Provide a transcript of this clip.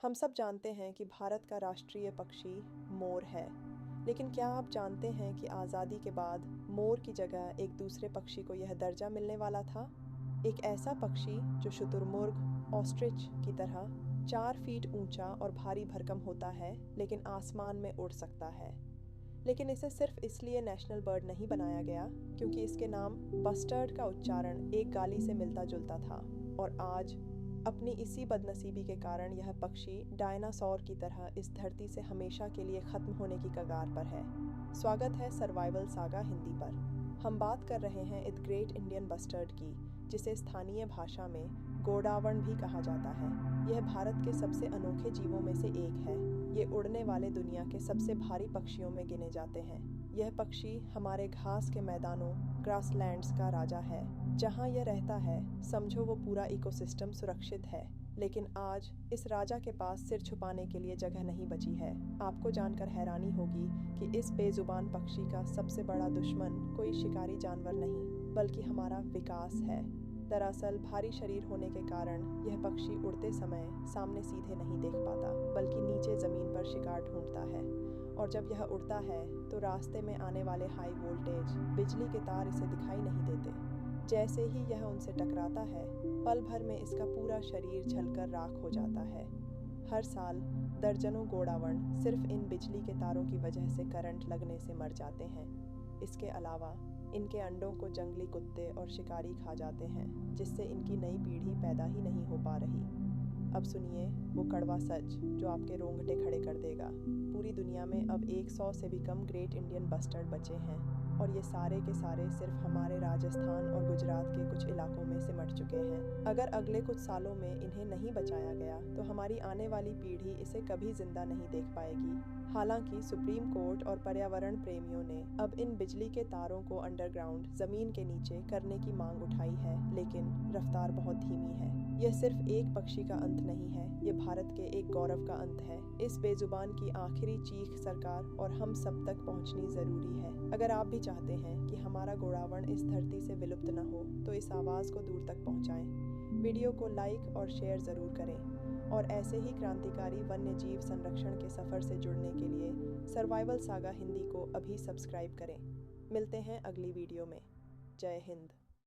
हम सब जानते हैं कि भारत का राष्ट्रीय पक्षी मोर है, लेकिन क्या आप जानते हैं कि आज़ादी के बाद मोर की जगह एक दूसरे पक्षी को यह दर्जा मिलने वाला था? एक ऐसा पक्षी जो शुतुरमुर्ग ऑस्ट्रिच की तरह 4 फीट ऊंचा और भारी भरकम होता है, लेकिन आसमान में उड़ सकता है। लेकिन इसे सिर्फ इसलिए नेशनल बर्ड नहीं बनाया गया क्योंकि इसके नाम बस्टर्ड का उच्चारण एक गाली से मिलता जुलता था, और आज अपनी इसी बदनसीबी के कारण यह पक्षी डायनासोर की तरह इस धरती से हमेशा के लिए ख़त्म होने की कगार पर है। स्वागत है सर्वाइवल सागा हिंदी पर। हम बात कर रहे हैं इस ग्रेट इंडियन बस्टर्ड की, जिसे स्थानीय भाषा में गोडावण भी कहा जाता है। यह भारत के सबसे अनोखे जीवों में से एक है। ये उड़ने वाले दुनिया के सबसे भारी पक्षियों में गिने जाते हैं। यह पक्षी हमारे घास के मैदानों ग्रासलैंड्स का राजा है। जहाँ यह रहता है समझो वो पूरा इकोसिस्टम सुरक्षित है। लेकिन आज इस राजा के पास सिर छुपाने के लिए जगह नहीं बची है। आपको जानकर हैरानी होगी कि इस बेजुबान पक्षी का सबसे बड़ा दुश्मन कोई शिकारी जानवर नहीं, बल्कि हमारा विकास है। दरअसल भारी शरीर होने के कारण यह पक्षी उड़ते समय सामने सीधे नहीं देख पाता, बल्कि नीचे ज़मीन पर शिकार ढूंढता है। और जब यह उड़ता है तो रास्ते में आने वाले हाई वोल्टेज बिजली के तार इसे दिखाई नहीं देते। जैसे ही यह उनसे टकराता है, पल भर में इसका पूरा शरीर जलकर राख हो जाता है। हर साल दर्जनों गोडावण सिर्फ इन बिजली के तारों की वजह से करंट लगने से मर जाते हैं। इसके अलावा इनके अंडों को जंगली कुत्ते और शिकारी खा जाते हैं, जिससे इनकी नई पीढ़ी पैदा ही नहीं हो पा रही। अब सुनिए वो कड़वा सच जो आपके रोंगटे खड़े कर देगा। पूरी दुनिया में अब 100 से भी कम ग्रेट इंडियन बस्टर्ड बचे हैं, और ये सारे के सारे सिर्फ हमारे राजस्थान और गुजरात के कुछ इलाकों में सिमट चुके हैं। अगर अगले कुछ सालों में इन्हें नहीं बचाया गया तो हमारी आने वाली पीढ़ी इसे कभी जिंदा नहीं देख पाएगी। हालांकि सुप्रीम कोर्ट और पर्यावरण प्रेमियों ने अब इन बिजली के तारों को अंडरग्राउंड जमीन के नीचे करने की मांग उठाई है, लेकिन रफ्तार बहुत धीमी है। यह सिर्फ एक पक्षी का अंत नहीं है, ये भारत के एक गौरव का अंत है। इस बेजुबान की आखिरी चीख सरकार और हम सब तक पहुंचनी जरूरी है। अगर आप भी चाहते हैं कि हमारा गोडावण इस धरती से विलुप्त न हो, तो इस आवाज़ को दूर तक पहुंचाएं। वीडियो को लाइक और शेयर ज़रूर करें, और ऐसे ही क्रांतिकारी वन्य जीव संरक्षण के सफ़र से जुड़ने के लिए सर्वाइवल सागा हिंदी को अभी सब्सक्राइब करें। मिलते हैं अगली वीडियो में। जय हिंद।